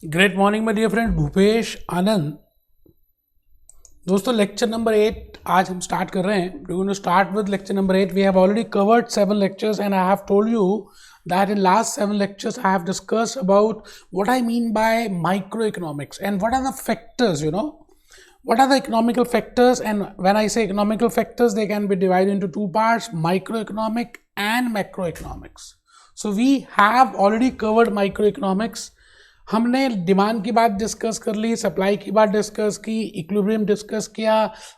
Great morning my dear friend Bhupesh Anand. दोस्तों lecture number 8 आज हम स्टार्ट कर रहे हैं। We going to start with lecture number 8। We have already covered 7 lectures and I have told you that in last 7 lectures I have discussed about what I mean by microeconomics and what are the factors, what are the economical factors. And when I say economical factors, they can be divided into two parts, microeconomic and macroeconomics. So we have already covered microeconomics. हमने demand की बात discuss कर ली, supply की बात discuss की, equilibrium discuss किया,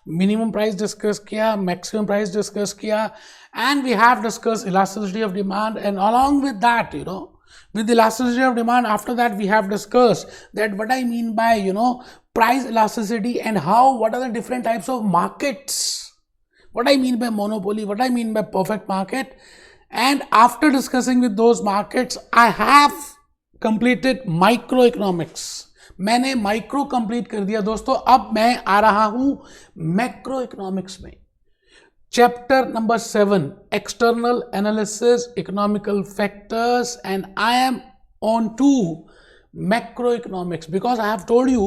minimum price discuss किया, maximum price discuss किया, and we have discuss elasticity of demand. And along with that, with elasticity of demand, after that we have discussed that what I mean by price elasticity and what are the different types of markets, what I mean by monopoly, what I mean by perfect market. And after discussing with those markets, I have completed microeconomics. मैंने micro complete कर दिया दोस्तों. अब मैं आ रहा हूं macro economics में. Chapter number 7, external analysis, economical factors, and I am on to macroeconomics, because I have told you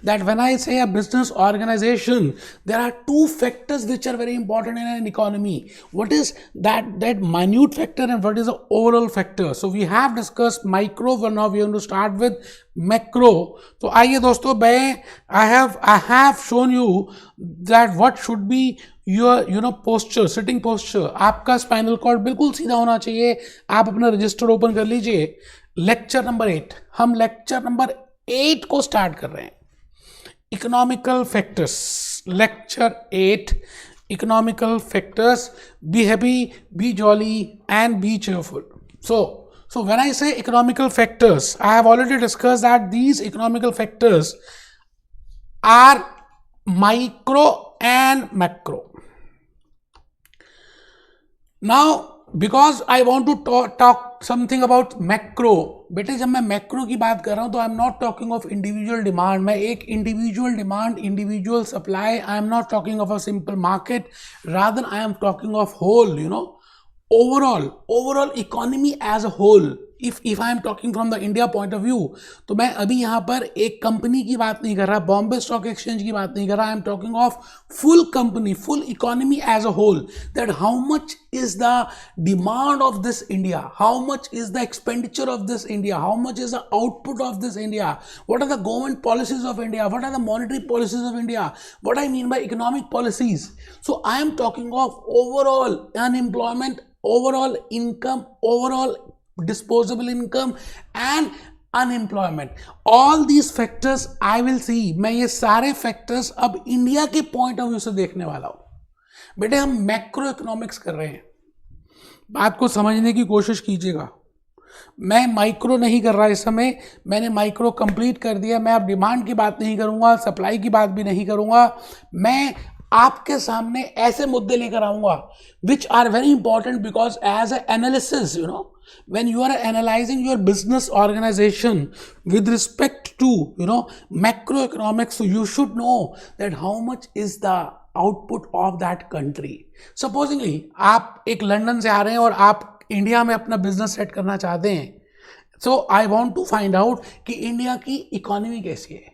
that when I say a business organization, there are two factors which are very important in an economy. What is that minute factor and what is the overall factor? So we have discussed micro, but now we are going to start with macro. तो आइए दोस्तों, I have shown you that what should be your posture, sitting posture. आपका spinal cord बिल्कुल सीधा होना चाहिए. आप अपना रजिस्टर ओपन कर लीजिए. लेक्चर नंबर 8, हम लेक्चर नंबर 8 को स्टार्ट कर रहे हैं. Economical factors, lecture 8, economical factors. Be happy, be jolly and be cheerful. So when I say economical factors, I have already discussed that these economical factors are micro and macro. Now because I want to talk something about macro. बेटे जब मैं macro की बात कर रहा हूं तो I am not talking of individual demand. मैं एक individual demand, individual supply, I am not talking of a simple market, rather I am talking of whole, overall economy as a whole. if I am talking from the India point of view, तो मैं अभी यहाँ पर एक company की बात नहीं कर रहा, बॉम्बे स्टॉक एक्सचेंज की बात नहीं कर रहा. I am talking of full company, full economy as a whole. That how much is the demand of this India, how much is the expenditure of this India, how much is the output of this India, what are the government policies of India, what are the monetary policies of India, what I mean by economic policies. So I am talking of overall unemployment, overall income, overall disposable income and unemployment. All these factors I will see. मैं ये सारे factors अब India के point of view से देखने वाला हूं. बेटे हम मैक्रो इकोनॉमिक्स कर रहे हैं, बात को समझने की कोशिश कीजिएगा. मैं माइक्रो नहीं कर रहा इस समय, मैंने माइक्रो कंप्लीट कर दिया. मैं अब डिमांड की बात नहीं करूंगा, सप्लाई की बात भी नहीं करूंगा. मैं आपके सामने ऐसे मुद्दे लेकर आऊंगा which are very important, because as an analysis, when you are analyzing your business organization with respect to macroeconomics, so you should know that how much is the output of that country. Supposingly आप एक London से आ रहे हैं और आप India में अपना business set करना चाहते हैं. So I want to find out कि इंडिया की इकोनॉमी कैसी है,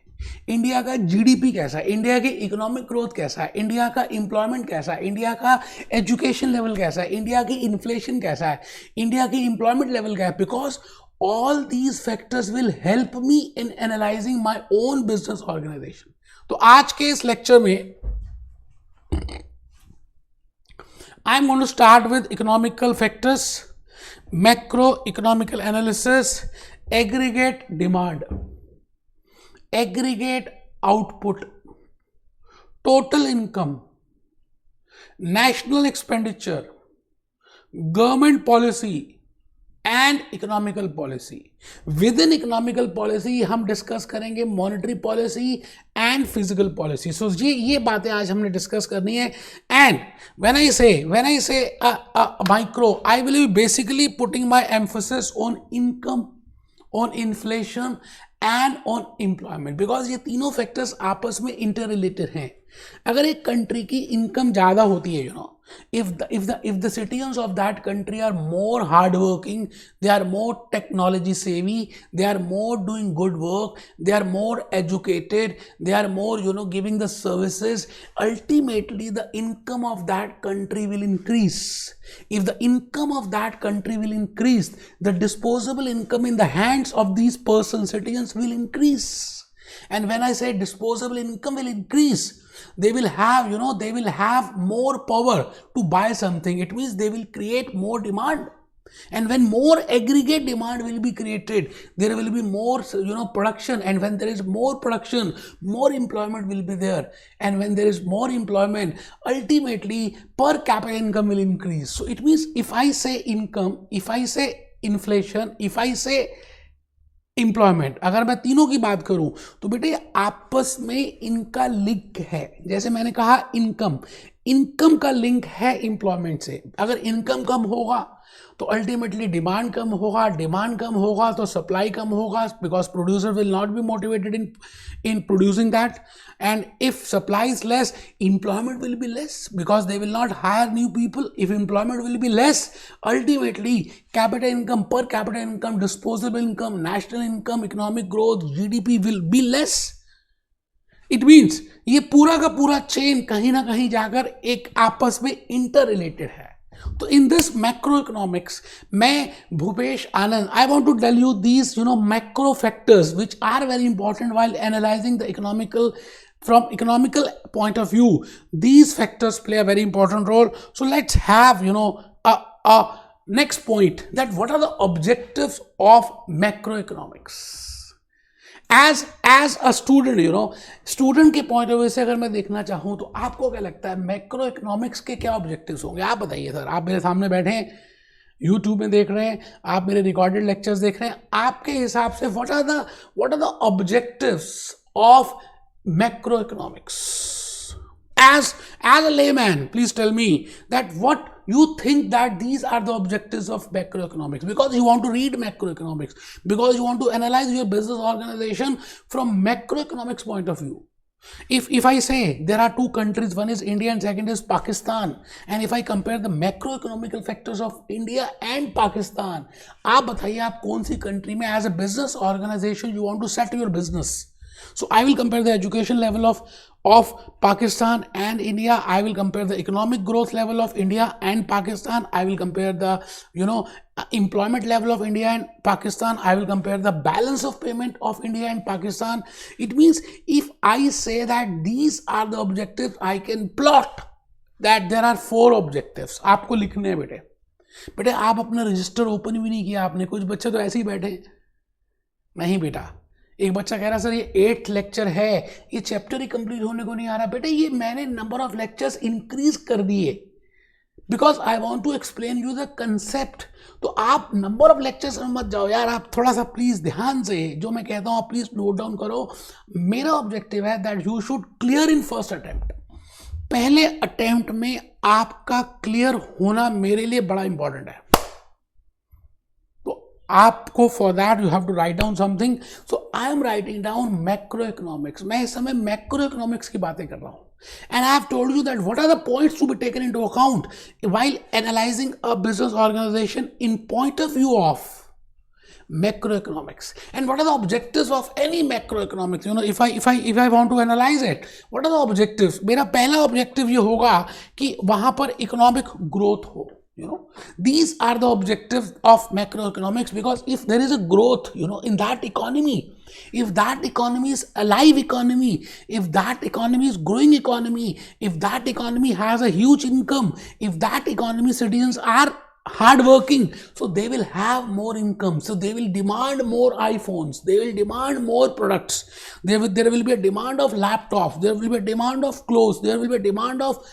इंडिया का जीडीपी कैसा है, इंडिया की इकोनॉमिक ग्रोथ कैसा है, इंडिया का एम्प्लॉयमेंट कैसा है, इंडिया का एजुकेशन लेवल कैसा है, इंडिया की इन्फ्लेशन कैसा है, इंडिया की एम्प्लॉयमेंट लेवल क्या है. Because all these factors will help me in analysing my own business organisation. तो आज के इस लेक्चर में I am going to start with economical factors, macro economical analysis, aggregate demand, aggregate output, total income, national expenditure, government policy and economical policy. Within economical policy हम discuss करेंगे monetary policy and physical policy. So ये बातें आज हमने discuss करनी है. And when I say micro, I will be basically putting my emphasis on income, on inflation and on employment, because ये तीनों फैक्टर्स आपस में इंटर रिलेटेड हैं. अगर एक कंट्री की इनकम ज़्यादा होती है, If the citizens of that country are more hardworking, they are more technology savvy, they are more doing good work, they are more educated, they are more giving the services, ultimately the income of that country will increase. If the income of that country will increase, the disposable income in the hands of these citizens will increase. And when I say disposable income will increase, they will have more power to buy something. It means they will create more demand. And when more aggregate demand will be created, there will be more production. And when there is more production, more employment will be there. And when there is more employment, ultimately per capita income will increase. So it means if I say income, if I say inflation, if I say employment, अगर मैं तीनों की बात करूं तो बेटे आपस में इनका लिंक है. जैसे मैंने कहा इनकम का लिंक है एम्प्लॉयमेंट से. अगर इनकम कम होगा तो अल्टीमेटली डिमांड कम होगा तो सप्लाई कम होगा, because producer will not be motivated in producing that. And if supply is less, employment will be less because they will not hire new people. If employment will be less, ultimately capita income, per capita income, disposable income, national income, economic growth, GDP will be less. It means ये पूरा का पूरा chain कहीं ना कहीं जाकर एक आपस में इंटर रिलेटेड है. तो इन दिस मैक्रो इकोनॉमिक्स, मैं Bhupesh Anand, I want to tell you these macro factors which are very important while analyzing the from economical point of view. These factors play a very important role. So let's have a next point, that what are the objectives of macroeconomics. As a student, student के point of view से अगर मैं देखना चाहूँ तो आपको क्या लगता है मैक्रो इकोनॉमिक्स के क्या ऑब्जेक्टिव्स होंगे? आप बताइए सर. आप मेरे सामने बैठे हैं, यूट्यूब में देख रहे हैं, आप मेरे रिकॉर्डेड लेक्चर्स देख रहे हैं. आपके हिसाब से what are the objectives of macro economics? As a layman, please tell me that what you think that these are the objectives of macroeconomics, because you want to read macroeconomics, because you want to analyze your business organization from macroeconomics point of view. If I say there are two countries, one is India and second is Pakistan, and if I compare the macroeconomical factors of India and Pakistan, आप बताइए आप कौन सी country में as a business organization you want to set your business. So I will compare the education level of Pakistan and India. I will compare the economic growth level of India and Pakistan. I will compare the employment level of India and Pakistan. I will compare the balance of payment of India and Pakistan. It means if I say that these are the objectives, I can plot that there are 4 objectives. आपको लिखने हैं बेटे आप अपना register open भी नहीं किया आपने. कुछ बच्चे तो ऐसे ही बैठे. नहीं बेटा, एक बच्चा कह रहा सर ये 8th लेक्चर है, ये चैप्टर ही कंप्लीट होने को नहीं आ रहा. बेटे ये मैंने नंबर ऑफ लेक्चर्स इंक्रीज कर दिए because I want to explain you the concept. तो आप नंबर ऑफ लेक्चर्स में मत जाओ यार. आप थोड़ा सा प्लीज ध्यान से जो मैं कहता हूँ आप प्लीज नोट डाउन करो. मेरा ऑब्जेक्टिव है that you should clear in first attempt. पहले अटेम्प्ट में आपका क्लियर होना मेरे लिए बड़ा इंपॉर्टेंट है. आपको for that you have to write down something. So I am writing down macro economics. मैं इस समय मैक्रो इकोनॉमिक्स की बातें कर रहा हूं. And I have told you that what are the points to be taken into account while analysing a business organisation in point of view of macroeconomics. And what are the objectives of any macroeconomics? If I want to analyze it, what are the objectives? मेरा पहला objective ये होगा कि वहां पर economic growth हो. These are the objectives of macroeconomics, because if there is a growth in that economy, if that economy is a live economy, if that economy is growing economy, if that economy has a huge income, if that economy citizens are hard working, so they will have more income, so they will demand more iPhones, they will demand more products, there will be a demand of laptops, there will be a demand of clothes, there will be a demand of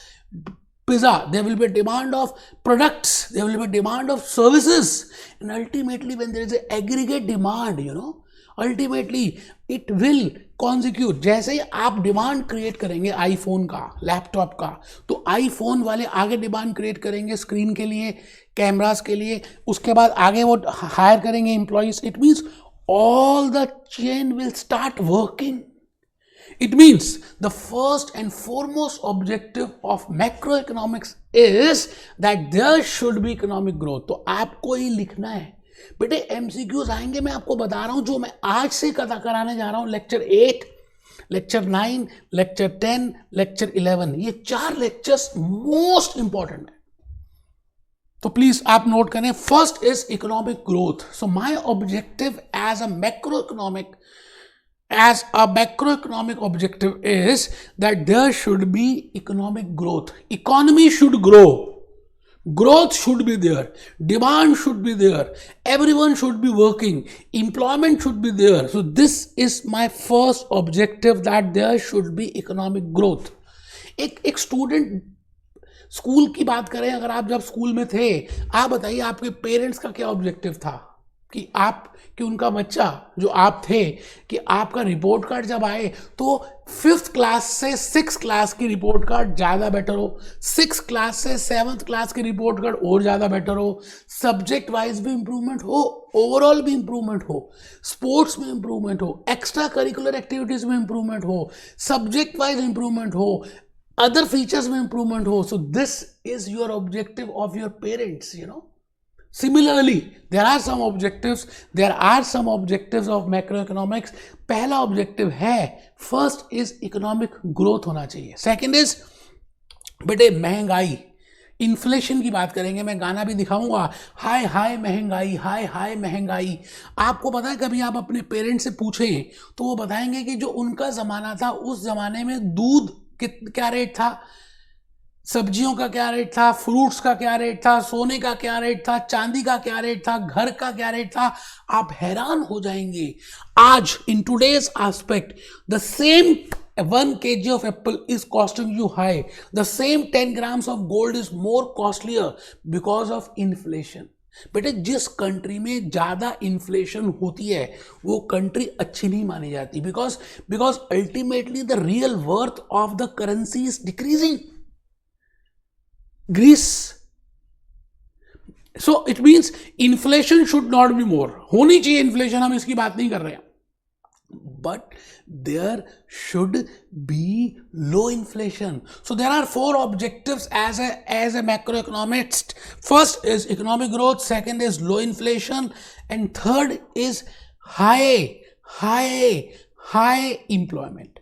pizza, there will be a demand of products, there will be a demand of services. And ultimately when there is an aggregate demand, ultimately it will consequate. जैसे ही आप demand create करेंगे iPhone का, laptop का, तो iPhone वाले आगे demand create करेंगे screen के लिए, कैमरास के लिए, उसके बाद आगे वो हायर करेंगे employees. It means all the chain will start working. It means the first and foremost objective of macroeconomics is that there should be economic growth. तो आपको ही लिखना है बेटे, एमसीक्यूज आएंगे, मैं आपको बता रहा हूं जो मैं आज से कथा कराने जा रहा हूं। लेक्चर 8, लेक्चर 9, लेक्चर 10, लेक्चर 11, ये 4 लेक्चर्स मोस्ट इंपॉर्टेंट है, तो प्लीज आप नोट करें। First is economic growth. So my objective as a macroeconomic objective is that there should be economic growth. Economy should grow, growth should be there, demand should be there, everyone should be working, employment should be there. So this is my first objective, that there should be economic growth. एक student school की बात करें, अगर आप जब school में थे, आप बताइए आपके पेरेंट्स का क्या ऑब्जेक्टिव था कि उनका बच्चा जो आप थे, कि आपका रिपोर्ट कार्ड जब आए तो 5th क्लास से 6th क्लास की रिपोर्ट कार्ड ज़्यादा बेटर हो, 6th क्लास से 7th क्लास की रिपोर्ट कार्ड और ज़्यादा बेटर हो, सब्जेक्ट वाइज भी इंप्रूवमेंट हो, ओवरऑल भी इंप्रूवमेंट हो, स्पोर्ट्स में इंप्रूवमेंट हो, एक्स्ट्रा करिकुलर एक्टिविटीज में इंप्रूवमेंट हो, सब्जेक्ट वाइज इंप्रूवमेंट हो, other features में improvement हो. So this is your objective of your parents, you know. Similarly, there are some objectives of macroeconomics. पहला objective है, first is economic growth होना चाहिए. Second is बेटे महंगाई, इन्फ्लेशन की बात करेंगे, मैं गाना भी दिखाऊंगा, हाय हाय महंगाई, हाय हाय महंगाई. आपको पता है कभी आप अपने पेरेंट्स से पूछें तो वो बताएंगे कि जो उनका ज़माना था, उस ज़माने में दूध क्या रेट था, सब्जियों का क्या रेट था, फ्रूट्स का क्या रेट था, सोने का क्या रेट था, चांदी का क्या रेट था, घर का क्या रेट था. आप हैरान हो जाएंगे. आज in today's aspect the same 1 kg of apple is costing you high. The same 10 grams of gold is more costlier because of inflation. बेटे जिस कंट्री में ज्यादा इन्फ्लेशन होती है वो कंट्री अच्छी नहीं मानी जाती, because ultimately the real worth of the currency is decreasing. ग्रीस, so it means inflation should not be more. होनी चाहिए इन्फ्लेशन, हम इसकी बात नहीं कर रहे हैं, but there should be low inflation. So there are 4 objectives as a macroeconomist. First is economic growth, second is low inflation, and third is high employment.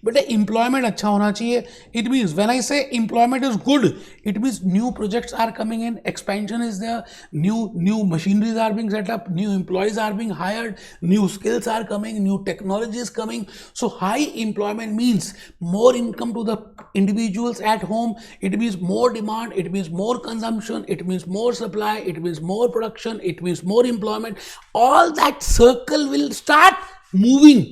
But employment अच्छा होना चाहिए. It means when I say employment is good, it means new projects are coming in, expansion is there, new machineries are being set up, new employees are being hired, new skills are coming, new technology is coming. So high employment means more income to the individuals at home. It means more demand, it means more consumption, it means more supply, it means more production, it means more employment. All that circle will start moving.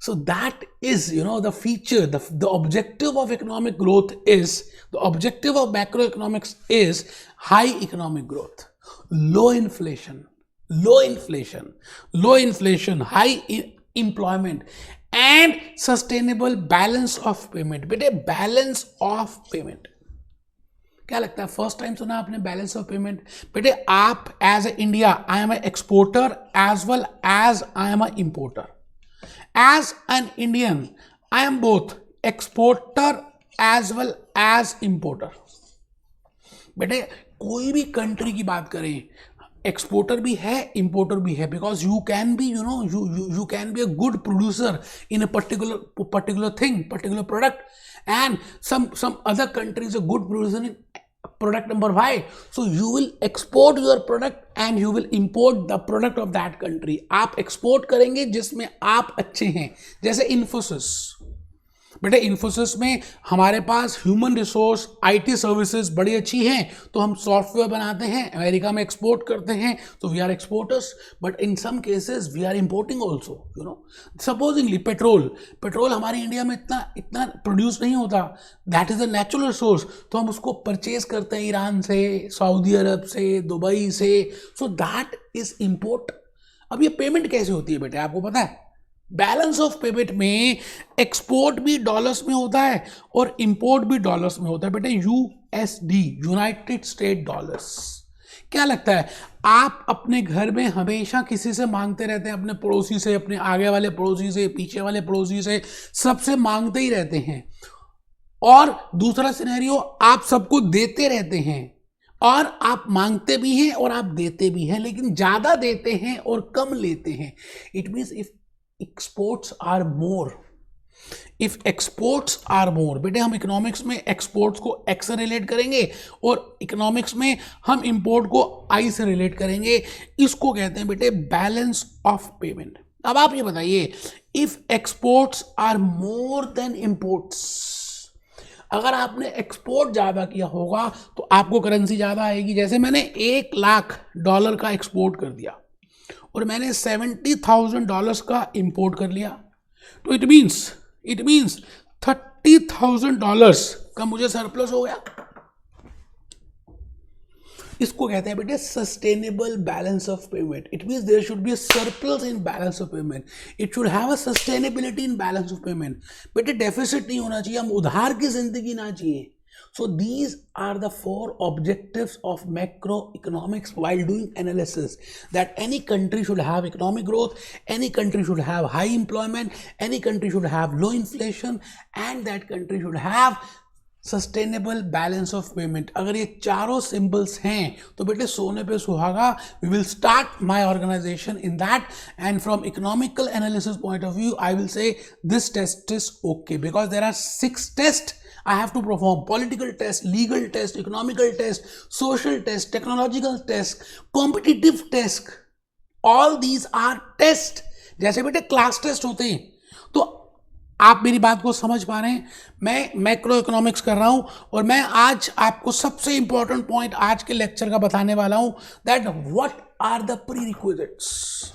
So that is, the feature, the objective of economic growth is, the objective of macroeconomics is high economic growth, low inflation, high employment, and sustainable balance of payment. बेटे balance of payment क्या लगता है? First time सुना आपने balance of payment? बेटे आप as a India, I am a exporter as well as I am a importer. As an Indian, I am both exporter as well as importer. बेटे कोई भी कंट्री की बात करें, एक्सपोर्टर भी है, इंपोर्टर भी है, because you can be you can be a good producer in a particular thing, particular product, and some other countries a good producer in product number Y. So you will export your product and you will import the product of that country. आप export करेंगे जिसमें आप अच्छे हैं, जैसे इन्फोसिस. बेटे इन्फोसिस में हमारे पास ह्यूमन रिसोर्स, आईटी सर्विसेज बड़ी अच्छी हैं, तो हम सॉफ्टवेयर बनाते हैं, अमेरिका में एक्सपोर्ट करते हैं, तो we are exporters. But in some cases we are importing also. Supposingly petrol हमारी इंडिया में इतना प्रोड्यूस नहीं होता, that is a natural resource, तो हम उसको परचेज करते हैं ईरान से, सऊदी अरब से, दुबई से. So that is import. अब ये पेमेंट कैसे होती है बेटे, आपको पता है? बैलेंस ऑफ पेमेंट में एक्सपोर्ट भी डॉलर्स में होता है और इंपोर्ट भी डॉलर्स में होता है. बेटे यूएसडी, यूनाइटेड स्टेट डॉलर्स, क्या लगता है आप अपने घर में हमेशा किसी से मांगते रहते हैं, अपने पड़ोसी से, अपने आगे वाले पड़ोसी से, पीछे वाले पड़ोसी से, सबसे मांगते ही रहते हैं। और दूसरा सिनेरियो, आप सबको देते रहते हैं और आप मांगते भी हैं और आप देते भी हैं, लेकिन ज्यादा देते हैं और कम लेते हैं। It means if exports are more, if exports are more, बेटे हम इकोनॉमिक्स में एक्सपोर्ट्स को एक्स से रिलेट करेंगे और इकोनॉमिक्स में हम इंपोर्ट को आई से रिलेट करेंगे। इसको कहते हैं बेटे बैलेंस ऑफ पेमेंट। अब आप ये बताइए, if exports are more than imports, अगर आपने एक्सपोर्ट ज्यादा किया होगा तो आपको करेंसी ज्यादा आएगी। जैसे मैंने $1,00,000 का एक्सपोर्ट कर दिया और मैंने $70,000 का इंपोर्ट कर लिया, तो इट मीन्स $30,000 का मुझे सरप्लस हो गया। इसको कहते हैं बेटे sustainable balance of payment. It means there should be a surplus in balance of payment, it should have a sustainability in balance of payment. बेटे डेफिसिट नहीं होना चाहिए, हम उधार की जिंदगी ना चाहिए। So these are the 4 objectives of macroeconomics while doing analysis, that any country should have economic growth, any country should have high employment, any country should have low inflation, and that country should have sustainable balance of payment. अगर ये चारों symbols हैं तो बेटे सोने पे सुहागा। We will start my organization in that, and from economical analysis point of view I will say this test is okay, because there are 6 tests I have to perform: political test, legal test, economical test, social test, technological test, competitive test. All these are test, जैसे बेटे class test होते हैं। तो आप मेरी बात को समझ पा रहे हैं, मैं मैक्रो इकोनॉमिक्स कर रहा हूं और मैं आज आपको सबसे इंपॉर्टेंट पॉइंट आज के लेक्चर का बताने वाला हूं, दैट व्हाट आर द प्रीरिक्विजिट्स।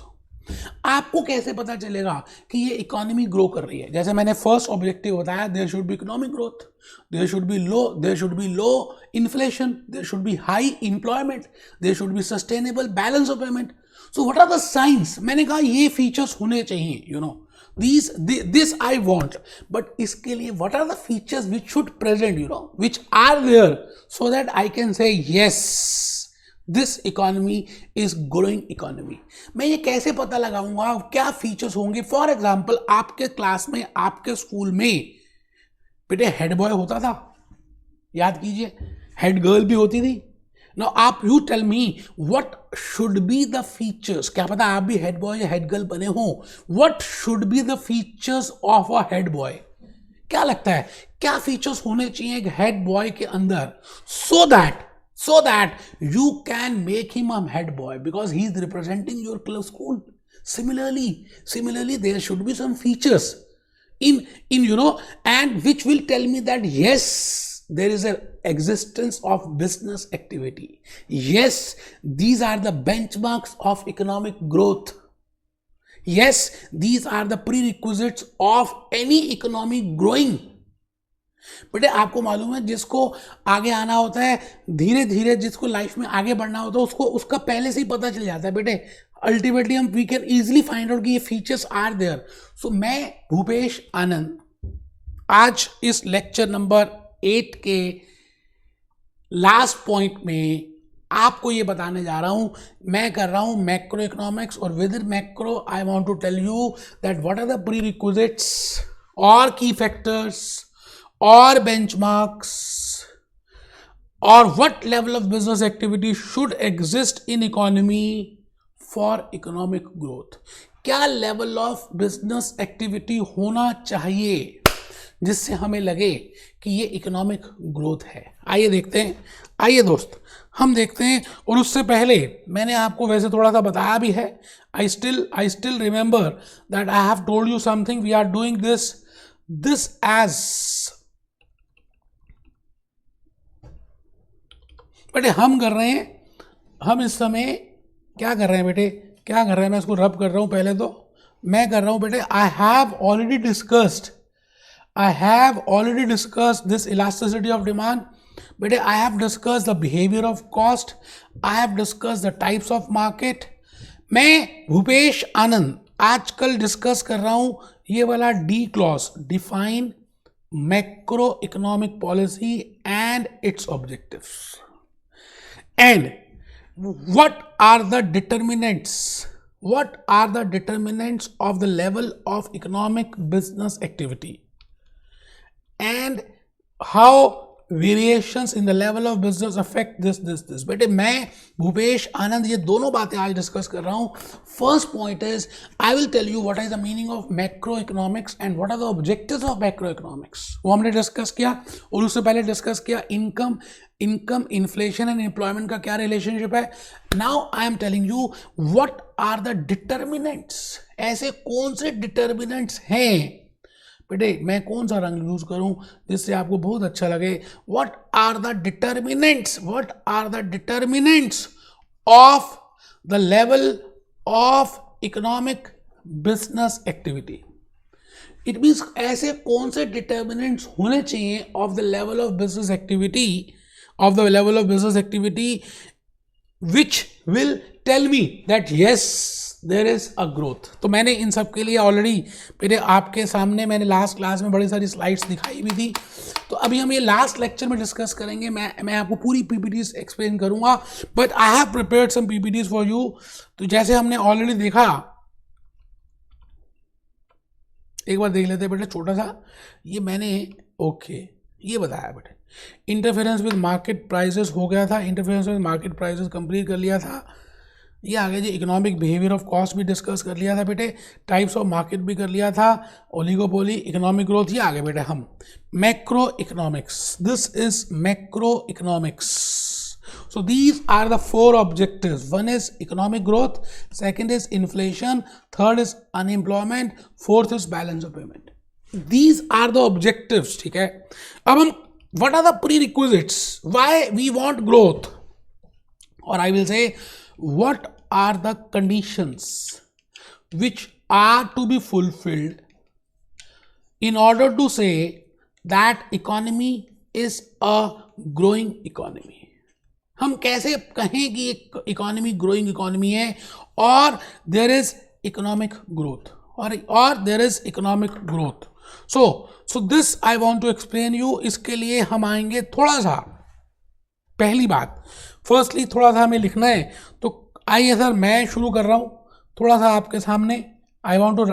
आपको कैसे पता चलेगा कि ये इकोनॉमी ग्रो कर रही है? जैसे मैंने फर्स्ट ऑब्जेक्टिव बताया, there should be economic growth, there should be low inflation, there should be high employment, there should be sustainable balance of payment. So what are the science? मैंने कहा ये features होने चाहिए, you know this I want, but इसके लिए what are the features which should present, you know, which are there, so that I can say yes, this economy is growing economy. मैं ये कैसे पता लगाऊंगा, क्या फीचर्स होंगे? फॉर एग्जाम्पल, आपके क्लास में, आपके स्कूल में बेटे हेड बॉय होता था, याद कीजिए, हेड गर्ल भी होती थी। Now आप you tell me what should be the features, क्या पता आप भी हेड बॉय या हेड गर्ल बने हो। What should be the features of a head boy? क्या लगता है क्या फीचर्स होने चाहिए एक हेड बॉय के अंदर, so that you can make him a head boy because he is representing your club school. Similarly there should be some features in you know, and which will tell me that yes, there is an existence of business activity. Yes, these are the benchmarks of economic growth. Yes, these are the prerequisites of any economy growing. बेटे आपको मालूम है, जिसको आगे आना होता है धीरे धीरे, जिसको लाइफ में आगे बढ़ना होता है, उसको उसका पहले से ही पता चल जाता है बेटे। अल्टीमेटली हम we can easily find out कि ये फीचर्स आर देयर। सो मैं भूपेश आनंद आज इस लेक्चर नंबर 8 के लास्ट पॉइंट में आपको ये बताने जा रहा हूं। मैं कर रहा हूं मैक्रो इकोनॉमिक्स, और within macro I want to tell you that what are the prerequisites और की फैक्टर्स और बेंचमार्क्स और what level of business activity should exist in economy for economic growth. क्या लेवल ऑफ बिजनेस एक्टिविटी होना चाहिए जिससे हमें लगे कि ये इकोनॉमिक ग्रोथ है। आइए देखते हैं, आइए दोस्त हम देखते हैं। और उससे पहले मैंने आपको वैसे थोड़ा सा बताया भी है, I still remember that I have told you something, we are doing this as, बेटे हम कर रहे हैं, हम इस समय क्या कर रहे हैं बेटे, क्या कर रहे हैं, मैं इसको रब कर रहा हूं। पहले तो मैं कर रहा हूं बेटे, I have already discussed this elasticity of demand. बेटे I have discussed the behavior of cost, I have discussed the types of market. मैं भूपेश आनंद आजकल डिस्कस कर रहा हूं ये वाला D clause, define macro economic policy and it's objectives. And what are the determinants of the level of economic business activity and how variations in the level of business affect this. बेटे मैं भूपेश आनंद ये दोनों बातें आज discuss कर रहा हूँ. First point is I will tell you what is the meaning of macro economics and what are the objectives of macro economics. वो हमने डिस्कस किया और उससे पहले डिस्कस किया इनकम, इन्फ्लेशन एंड एम्प्लॉयमेंट का क्या रिलेशनशिप है. Now I am telling you what are the determinants. ऐसे कौन से डिटर्मिनेंट्स हैं बेटे, मैं कौन सा रंग यूज करूं जिससे आपको बहुत अच्छा लगे. What are the determinants of the level of economic business activity. It means ऐसे कौन से डिटर्मिनेंट्स होने चाहिए of the level of business activity which will tell me that yes there is a growth. तो मैंने इन सब के लिए ऑलरेडी मेरे आपके सामने मैंने लास्ट क्लास में बड़ी सारी स्लाइड्स दिखाई भी थी. तो अभी हम ये लास्ट लेक्चर में डिस्कस करेंगे. मैं आपको पूरी पीपीटीज एक्सप्लेन करूंगा, but I have prepared some PPTs for you. तो जैसे हमने ऑलरेडी देखा, एक बार देख लेते हैं बेटा छोटा सा. ये मैंने ये बताया बेटे, इंटरफेरेंस विद मार्केट प्राइसेस हो गया था, interference with market prices complete कर लिया था. ये आगे जी इकोनॉमिक बिहेवियर ऑफ कॉस्ट भी डिस्कस कर लिया था बेटे, टाइप्स ऑफ मार्केट भी कर लिया था, ओलिगोपोली, इकोनॉमिक ग्रोथ. ये आगे बेटे हम macro economics. This is macro economics. So these are the four objectives. One is economic growth, second is inflation, third is unemployment, fourth is balance of payment. These are the objectives. ठीक है. अब हम what are the prerequisites? Why we want growth? Or I will say what are the conditions which are to be fulfilled in order to say that economy is a growing economy. हम कैसे कहें कि एक economy growing economy है और there is economic growth और there is economic growth. So this I want to explain you. इसके लिए हम आएंगे थोड़ा सा, पहली बात फर्स्टली थोड़ा सा हमें लिखना है. तो आइए सर मैं शुरू कर रहा हूं थोड़ा सा आपके सामने. I want to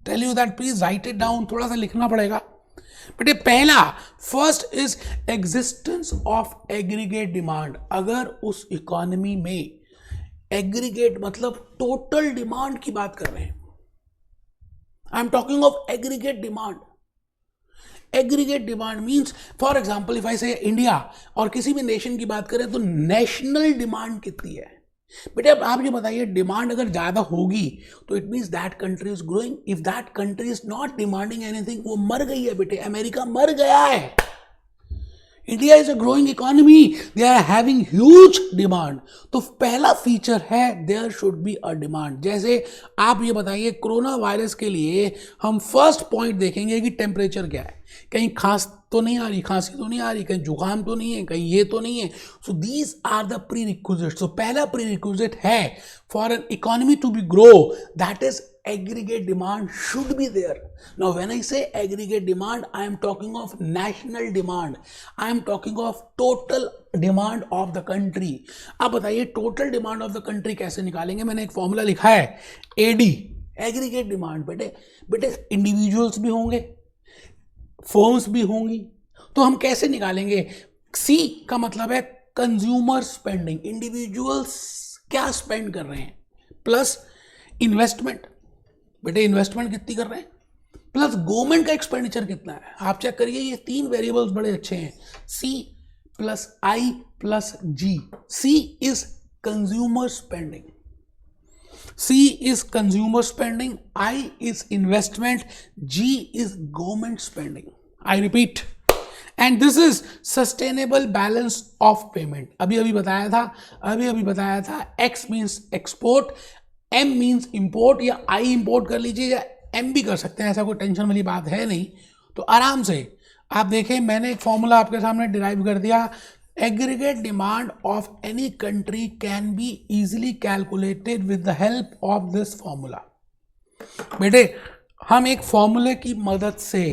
tell you that please write it down. थोड़ा सा लिखना पड़ेगा बेटे. पहला first is existence of aggregate demand. अगर उस इकोनॉमी में एग्रीगेट मतलब टोटल डिमांड की बात कर रहे हैं, आई am talking of aggregate demand. Aggregate demand means for example if I से इंडिया और किसी भी नेशन की बात करें तो नेशनल डिमांड कितनी है बेटे. अब आप ये बताइए, डिमांड अगर ज्यादा होगी तो it means that country is growing. If that country is not demanding anything, वो मर गई है बेटे. अमेरिका मर गया है. India is a growing economy, they are having huge demand. तो पहला फीचर है there should be a demand. जैसे आप ये बताइए कोरोना वायरस के लिए हम फर्स्ट पॉइंट देखेंगे कि टेम्परेचर क्या है. कहीं खांसी तो नहीं आ रही, कहीं जुकाम तो नहीं है, कहीं ये तो नहीं है. So these are the prerequisite. So पहला प्री रिक्विजिट है for an economy to be grow, that is aggregate demand should be there. Now when I say aggregate demand, I am talking of national demand, I am talking of total demand of the country. अब बताइए total demand of the country कैसे निकालेंगे. मैंने एक formula लिखा है AD, aggregate demand. बेटे individuals भी होंगे, फर्म्स भी होंगी, तो हम कैसे निकालेंगे. C का मतलब है कंज्यूमर स्पेंडिंग. इंडिविजुअल्स क्या स्पेंड कर रहे हैं, प्लस इन्वेस्टमेंट. बेटे इन्वेस्टमेंट कितनी कर रहे हैं, प्लस गवर्नमेंट का एक्सपेंडिचर कितना है. आप चेक करिए, ये तीन वेरिएबल्स बड़े अच्छे हैं. C plus I plus G. C is consumer spending, C is consumer spending, I is investment, G is government spending. I repeat, and this is sustainable balance of payment. अभी बताया था X means export, M means import, या I import कर लीजिए या M भी कर सकते हैं, ऐसा कोई टेंशन वाली बात है नहीं. तो आराम से आप देखें, मैंने एक फॉर्मूला आपके सामने डिराइव कर दिया. Aggregate demand of any country can be easily calculated with the help of this formula. बेटे हम एक फॉर्मूले की मदद से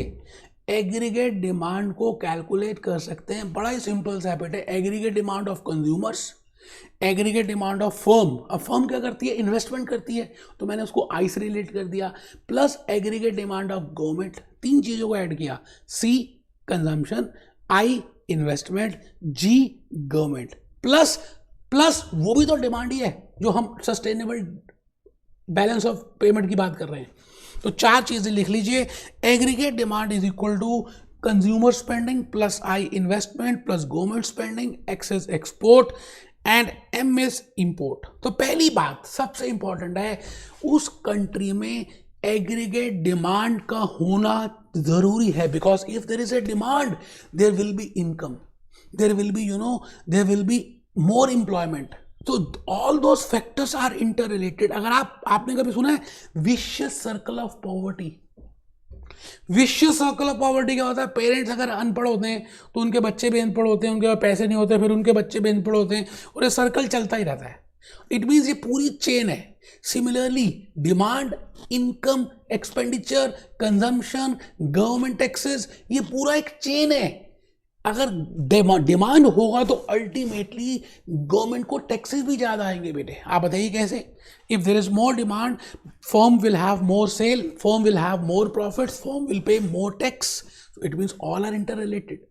एग्रीगेट डिमांड को कैलकुलेट कर सकते हैं. बड़ा ही सिंपल सा है बेटे. Aggregate demand of consumers aggregate demand of firm, अब फर्म क्या करती है, इन्वेस्टमेंट करती है, तो मैंने उसको आई से रिलेट कर दिया, plus aggregate demand of government, तीन चीजों को ऐड किया, C consumption, I investment, G government, plus plus वो भी तो डिमांड ही है जो हम सस्टेनेबल बैलेंस ऑफ पेमेंट की बात कर रहे हैं। तो चार चीजें लिख लीजिए, aggregate demand is equal to consumer spending plus I investment plus government spending, X is export and M is import. तो पहली बात सबसे इंपॉर्टेंट है, उस कंट्री में एग्रीगेट डिमांड का होना जरूरी है, because if there is a demand there will be income, there will be there will be more employment. तो all those factors are interrelated. अगर आपने कभी सुना है vicious circle of poverty, vicious circle of poverty क्या होता है, parents अगर अनपढ़ होते हैं तो उनके बच्चे भी अनपढ़ होते हैं, उनके पास पैसे नहीं होते, फिर उनके बच्चे भी अनपढ़ होते हैं, और ये सर्कल चलता ही रहता है। इट मीन्स ये पूरी चेन है। Similarly demand, income, expenditure, consumption, government taxes, ये पूरा एक चेन है। अगर डिमांड होगा तो अल्टीमेटली गवर्नमेंट को टैक्सेस भी ज्यादा आएंगे बेटे। आप बताइए कैसे? If there is more demand, firm will have more sale, firm will have more profits, firm will pay more tax. It means all are interrelated.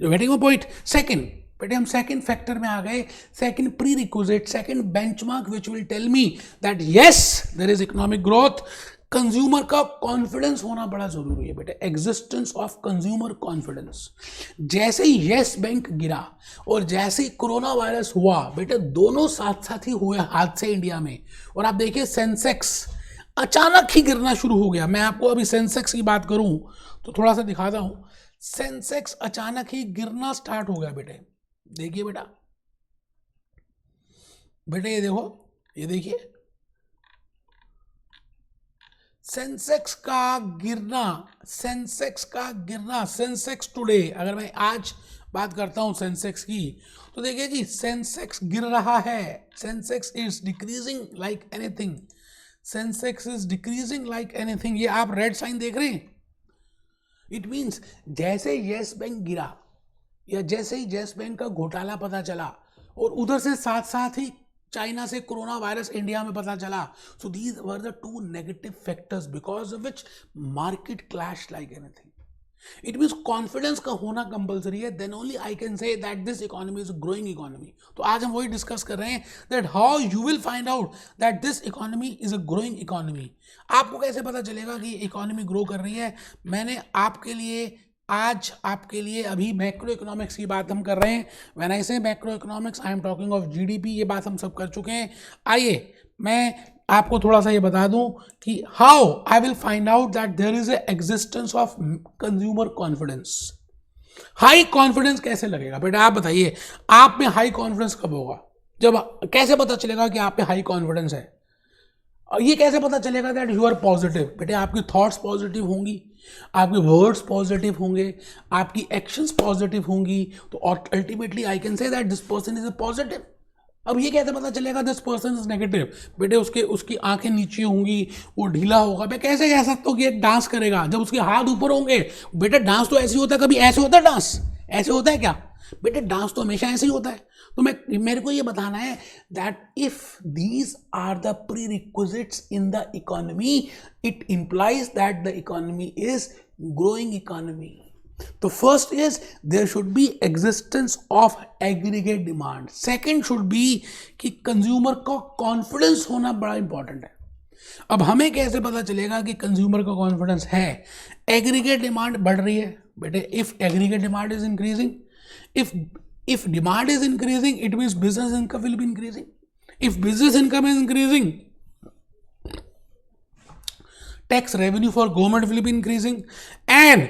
You getting my point? Second बेटे, हम second factor में आ गए, second prerequisite, second benchmark which will tell me that yes there is economic growth. Consumer का confidence होना बड़ा जरूरी है बेटे, एग्जिस्टेंस ऑफ कंज्यूमर कॉन्फिडेंस। जैसे ही येस बैंक गिरा और जैसे ही कोरोना वायरस हुआ बेटे, दोनों साथ साथ ही हुए हादसे इंडिया में। और आप देखिए सेंसेक्स अचानक ही गिरना शुरू हो गया। मैं आपको अभी सेंसेक्स की बात करूं तो थोड़ा सा दिखाता हूं। सेंसेक्स अचानक ही गिरना स्टार्ट हो गया बेटे। देखिए बेटा, बेटे ये देखो, ये देखिए सेंसेक्स का गिरना, सेंसेक्स का गिरना। सेंसेक्स टुडे, अगर मैं आज बात करता हूं सेंसेक्स की, तो देखिए जी सेंसेक्स गिर रहा है। Sensex is decreasing like anything, Sensex is decreasing like anything. ये आप रेड साइन देख रहे हैं? इट मीन्स जैसे येस बैंक गिरा या जैसे ही येस बैंक का घोटाला पता चला और उधर से साथ साथ ही चाइना से कोरोना वायरस इंडिया में पता चला, so these were the two negative factors because of which market clash like anything. It means confidence का होना कंपलसरी है, then only I can say that this economy is a growing economy. तो आज हम वही डिस्कस कर रहे हैं that how you will find out that this economy is a growing economy. आपको कैसे पता चलेगा कि इकोनॉमी ग्रो कर रही है? मैंने आपके लिए आज आपके लिए अभी मैक्रो इकोनॉमिक्स की बात हम कर रहे हैं। व्हेन आई से macro economics I am talking of GDP, ये बात हम सब कर चुके हैं। आइए मैं आपको थोड़ा सा ये बता दूं कि how I will find out that there is a existence of consumer confidence. High confidence कैसे लगेगा बेटा? आप बताइए, आप में हाई कॉन्फिडेंस कब होगा? जब कैसे पता चलेगा कि आप में हाई कॉन्फिडेंस है? और ये कैसे पता चलेगा दैट यू आर पॉजिटिव? बेटे आपकी थॉट्स पॉजिटिव होंगी, आपके वर्ड्स पॉजिटिव होंगे, आपकी एक्शंस पॉजिटिव होंगी, तो ultimately I can say that this person is a positive. अब ये कैसे पता चलेगा दिस पर्सन इज नेगेटिव? बेटे उसकी आंखें नीचे होंगी, वो ढीला होगा। मैं कैसे कह सकता हूँ कि एक डांस करेगा जब उसके हाथ ऊपर होंगे? बेटे डांस तो ऐसे होता है, कभी ऐसे होता है डांस? ऐसे होता है क्या बेटे? डांस तो हमेशा ऐसे ही होता है। तो मेरे को ये बताना है that if these are the prerequisites in the economy, it implies that the economy is growing economy. तो first is there should be existence of aggregate demand. Second should be कि कंज्यूमर का confidence होना बड़ा important है। अब हमें कैसे पता चलेगा कि कंज्यूमर का कॉन्फिडेंस है? एग्रीगेट डिमांड बढ़ रही है बेटे। If aggregate demand is increasing, if demand is increasing, it means business income will be increasing. If business income is increasing, tax revenue for government will be increasing, and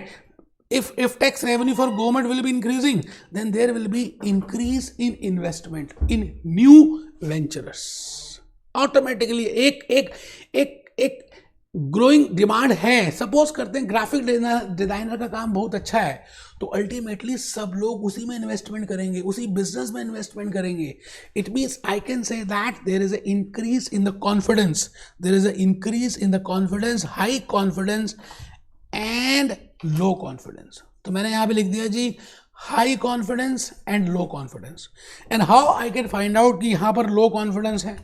if tax revenue for government will be increasing, then there will be increase in investment in new ventures. Automatically एक growing demand है। Suppose करते हैं graphic designer का काम बहुत अच्छा है, तो अल्टीमेटली सब लोग उसी में इन्वेस्टमेंट करेंगे, उसी बिजनेस में इन्वेस्टमेंट करेंगे। It means I can say that there is a increase in the confidence, there is a increase in the confidence, high confidence and low confidence. तो मैंने यहाँ पे लिख दिया जी high confidence and low confidence. And how I can find out कि यहाँ पर लो कॉन्फिडेंस है?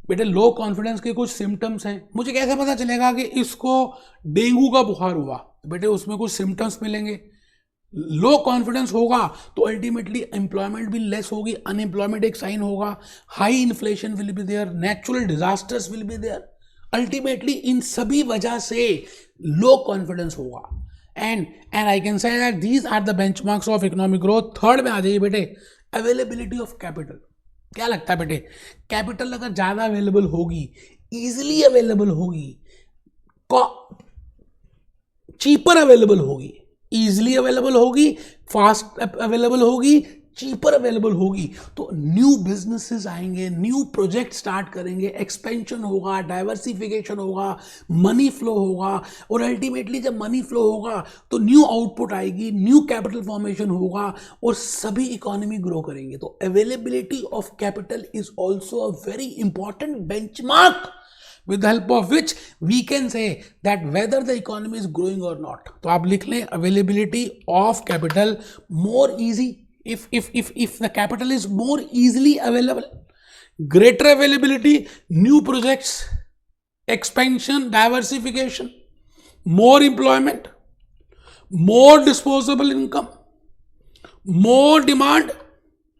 बेटे लो कॉन्फिडेंस के कुछ सिम्टम्स हैं. मुझे कैसे पता चलेगा कि इसको डेंगू का बुखार हुआ? बेटे उसमें कुछ सिम्टम्स मिलेंगे. लो कॉन्फिडेंस होगा तो अल्टीमेटली एम्प्लॉयमेंट भी लेस होगी, अनएम्प्लॉयमेंट एक साइन होगा, high inflation will be there, natural disasters will be there. Ultimately इन सभी वजह से लो कॉन्फिडेंस होगा. And I can say that these are the benchmarks of economic growth. Third में आ जाइए बेटे, अवेलेबिलिटी ऑफ कैपिटल. क्या लगता है बेटे, कैपिटल अगर ज्यादा अवेलेबल होगी, इजिली अवेलेबल होगी, चीपर अवेलेबल होगी, इजिली अवेलेबल होगी, फास्ट अवेलेबल होगी, चीपर अवेलेबल होगी, तो न्यू बिजनेसेस आएंगे, न्यू प्रोजेक्ट स्टार्ट करेंगे, एक्सपेंशन होगा, डाइवर्सिफिकेशन होगा, मनी फ्लो होगा. और अल्टीमेटली जब मनी फ्लो होगा तो न्यू आउटपुट आएगी, न्यू कैपिटल फॉर्मेशन होगा और सभी इकोनॉमी ग्रो करेंगे. तो availability of capital is also a very important benchmark with the help of which we can say that whether the economy is growing or not. तो आप लिख लें availability of capital more easy if the capital is more easily available, greater availability, new projects, expansion, diversification, more employment, more disposable income, more demand.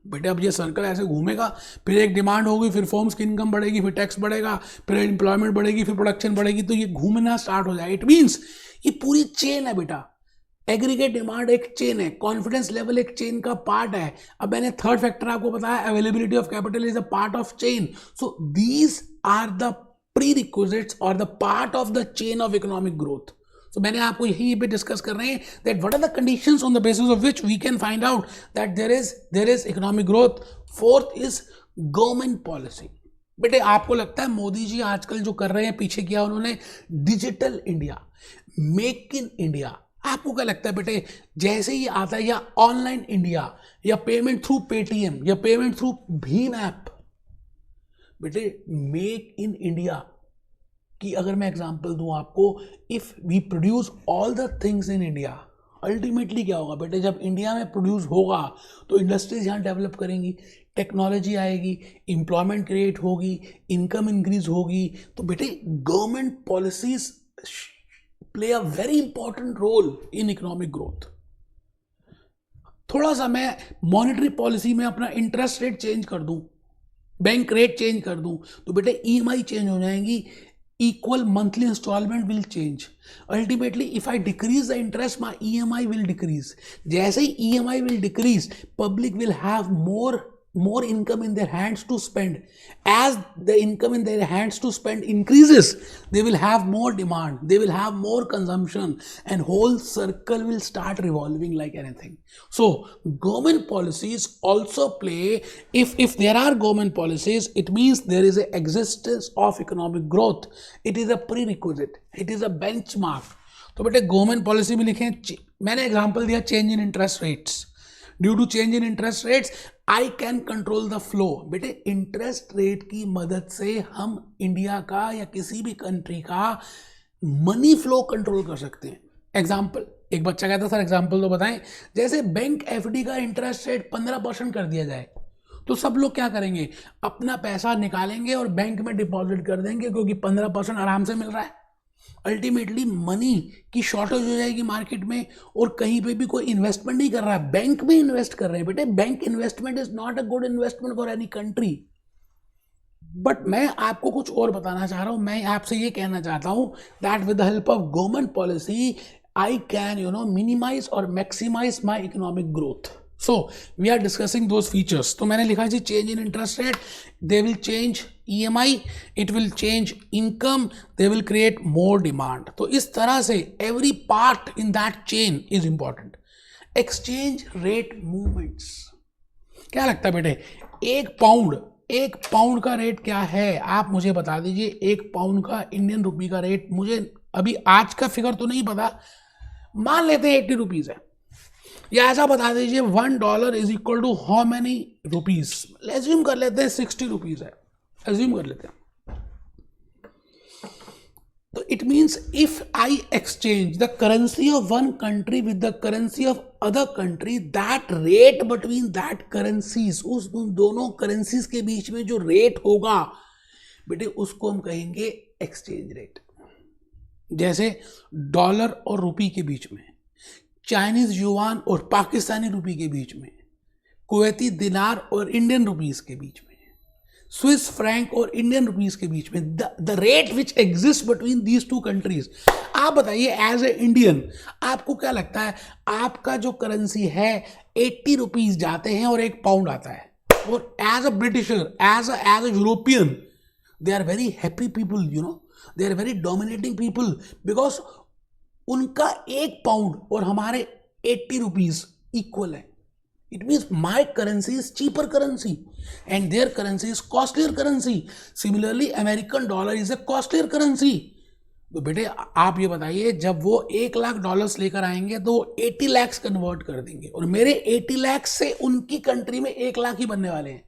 बेटे अब ये circle ऐसे घूमेगा, फिर एक डिमांड होगी, फिर फर्म्स की इनकम बढ़ेगी, फिर टैक्स बढ़ेगा, फिर एम्प्लॉयमेंट बढ़ेगी, फिर प्रोडक्शन बढ़ेगी, तो ये घूमना स्टार्ट हो जाएगा. इट मीन्स ये पूरी चेन है बेटा. एग्रीगेट डिमांड एक चेन है, कॉन्फिडेंस लेवल एक चेन का पार्ट है. अब मैंने थर्ड फैक्टर आपको बताया, availability of capital is a part of chain. So these are the prerequisites और the part of the chain of economic growth. तो मैंने आपको यही पे डिस्कस कर रहे हैं that what are the conditions on the basis of which we can find out that there is economic growth. Fourth is government policy. बेटे आपको लगता है मोदी जी आजकल जो कर रहे हैं, पीछे किया उन्होंने digital India, make in India. आपको क्या लगता है बेटे, जैसे ही आता है या ऑनलाइन इंडिया या पेमेंट थ्रू पेटीएम या पेमेंट थ्रू भीम ऐप, बेटे मेक इन इंडिया कि अगर मैं एग्जांपल दूं आपको, if we produce all the things in India, ultimately क्या होगा बेटे, जब इंडिया में प्रोड्यूस होगा तो इंडस्ट्रीज यहाँ डेवलप करेंगी, टेक्नोलॉजी आएगी, एम्प्लॉयमेंट क्रिएट होगी, इनकम इंक्रीज होगी. तो बेटे government policies play a very important role in economic growth. थोड़ा सा मैं मॉनेटरी पॉलिसी में अपना इंटरेस्ट रेट चेंज कर दूं, बैंक रेट चेंज कर दूं, तो बेटे ईएमआई चेंज हो जाएंगी, equal monthly installment will change. Ultimately, if I decrease the interest, my EMI will decrease. जैसे ही EMI will decrease, public will have more income in their hands to spend. As the income in their hands to spend increases, they will have more demand, they will have more consumption, and whole circle will start revolving like anything. So government policies also play, if there are government policies, it means there is an existence of economic growth. It is a prerequisite, it is a benchmark. तो बेटे government policy में लिखें, मैंने example दिया change in interest rates. Due to change in interest rates I can control the flow. बेटे interest rate की मदद से हम इंडिया का या किसी भी कंट्री का मनी फ्लो कंट्रोल कर सकते हैं. एग्जाम्पल, एक बच्चा कहता सर एग्जाम्पल तो बताएं, जैसे बैंक एफडी का इंटरेस्ट रेट 15% कर दिया जाए तो सब लोग क्या करेंगे, अपना पैसा निकालेंगे और बैंक में डिपॉजिट कर देंगे, क्योंकि 15% आराम से मिल रहा है. अल्टीमेटली मनी की शॉर्टेज हो जाएगी मार्केट में और कहीं पे भी कोई इन्वेस्टमेंट नहीं कर रहा है, बैंक में इन्वेस्ट कर रहे हैं. बेटे bank investment is not a good investment for any country. But मैं आपको कुछ और बताना चाह रहा हूं, मैं आपसे ये कहना चाहता हूं that with the help of government policy I can minimize और maximize my economic growth. So we are discussing those features. तो मैंने लिखा जी change in interest rate, they will change EMI, it will change income, they will create more demand. तो इस तरह से every part in that chain is important. Exchange rate movements. क्या लगता है बेटे, एक पाउंड का रेट क्या है, आप मुझे बता दीजिए. एक पाउंड का इंडियन रुपी का रेट, मुझे अभी आज का फिगर तो नहीं पता, मान लेते हैं 80 रुपीज है, या ऐसा बता दीजिए $1 is equal to how many rupees. Assume कर लेते हैं 60 रुपीज है, एज्यूम कर लेते हैं. तो it means if I exchange the currency of one country with the currency of other country, that rate between that currencies, उन दोनों करेंसीज के बीच में जो रेट होगा बेटे उसको हम कहेंगे एक्सचेंज रेट। जैसे डॉलर और रुपी के बीच में, चाइनीज युआन और पाकिस्तानी रुपी के बीच में, कुवैती दिनार और इंडियन रुपीस के बीच में, स्विस फ्रैंक और इंडियन रुपीस के बीच में, the rate which exist between these two countries. आप बताइए एज ए इंडियन आपको क्या लगता है, आपका जो करेंसी है 80 रुपीज जाते हैं और 1 पाउंड आता है, और as a Britisher, as a European, they are very happy people, you know, they are very dominating people, because उनका 1 पाउंड और हमारे 80 रुपीज इक्वल है। It means my currency is cheaper currency and their currency is costlier currency. Similarly, American dollar is a costlier currency. तो बेटे आप ये बताइए, जब वो $1,00,000 लेकर आएंगे तो 80 lakhs कन्वर्ट कर देंगे, और मेरे 80 lakhs से उनकी कंट्री में 1,00,000 ही बनने वाले हैं।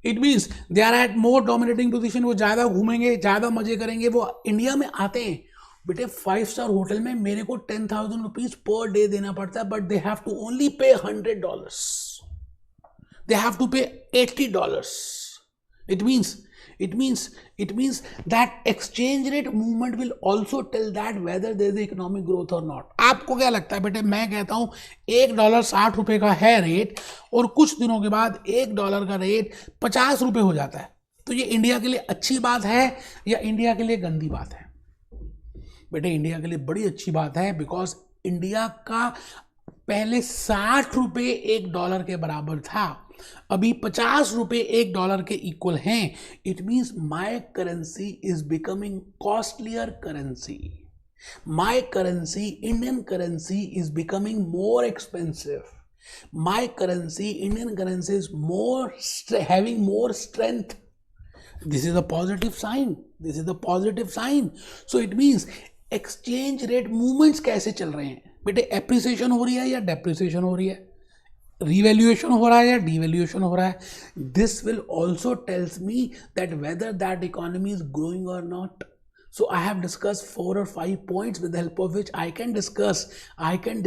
It means they are at more dominating position, वो ज़्यादा घूमेंगे, ज़्यादा मजे करेंगे। वो इंडिया में आते हैं बेटे 5 स्टार होटल में मेरे को 10,000 रुपीज पर डे देना पड़ता है, but they have to only pay $100, they have to पे $80। It means that exchange rate movement will also tell that whether there is economic growth or not. आपको क्या लगता है बेटे, मैं कहता हूं $1.60 का है रेट, और कुछ दिनों के बाद $1 का रेट $50 हो जाता है, तो ये इंडिया के लिए अच्छी बात है या इंडिया के लिए गंदी बात है? बेटे इंडिया के लिए बड़ी अच्छी बात है, बिकॉज इंडिया का पहले $60 $1 के बराबर था, अभी $50 $1 के इक्वल हैं। It means my currency is becoming costlier currency, my currency, Indian currency is becoming more expensive, my currency, Indian currency is more having more strength. This is a positive sign, this is a positive sign. So it means exchange rate movements कैसे चल रहे हैं बेटे, appreciation हो रही है या depreciation हो रही है, रिवैल्यूएशन हो रहा है या डिवैल्यूएशन हो रहा है। This will also tells me that whether that economy is growing और not. So I have discussed 4 or 5 points with the help of which I can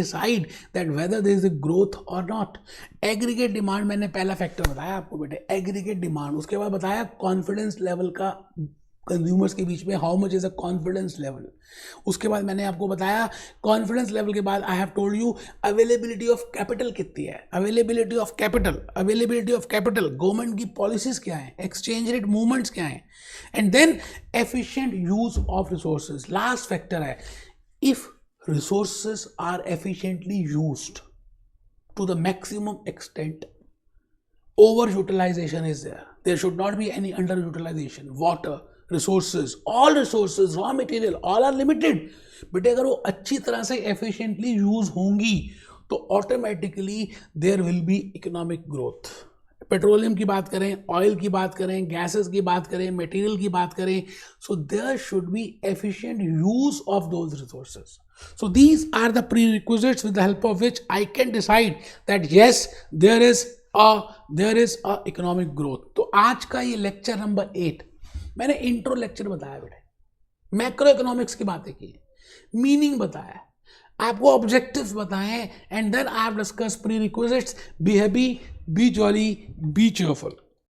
decide that whether there is a growth or not. Aggregate demand मैंने पहला factor बताया आपको बेटे, aggregate demand. उसके बाद बताया confidence level का कंज्यूमर्स के बीच में, how much is a confidence level. उसके बाद मैंने आपको बताया कॉन्फिडेंस लेवल के बाद I have told you availability of capital कितनी है, अवेलेबिलिटी ऑफ कैपिटल, गवर्नमेंट की पॉलिसीज क्या है, एक्सचेंज रेट मूवमेंट्स क्या है, and then efficient use of resources. Last factor है, if resources are efficiently used to the maximum extent, over utilization is there should not be any underutilization. Water, resources, all resources, raw material, all are limited, बट अगर वो अच्छी तरह से efficiently use होंगी तो automatically there will be economic growth. Petroleum की बात करें, ऑयल की बात करें, गैसेस की बात करें, मटेरियल की बात करें, so there should be efficient use of those resources. So these are the prerequisites with the help of which I can decide that yes, there is a economic growth. तो आज का ये लेक्चर नंबर 8 मैंने intro lecture बताया बेटे, macro economics की बातें की, मीनिंग बताया, आपको ऑब्जेक्टिव्स बताए, and then I have discuss prerequisites, be happy, be jolly, be cheerful.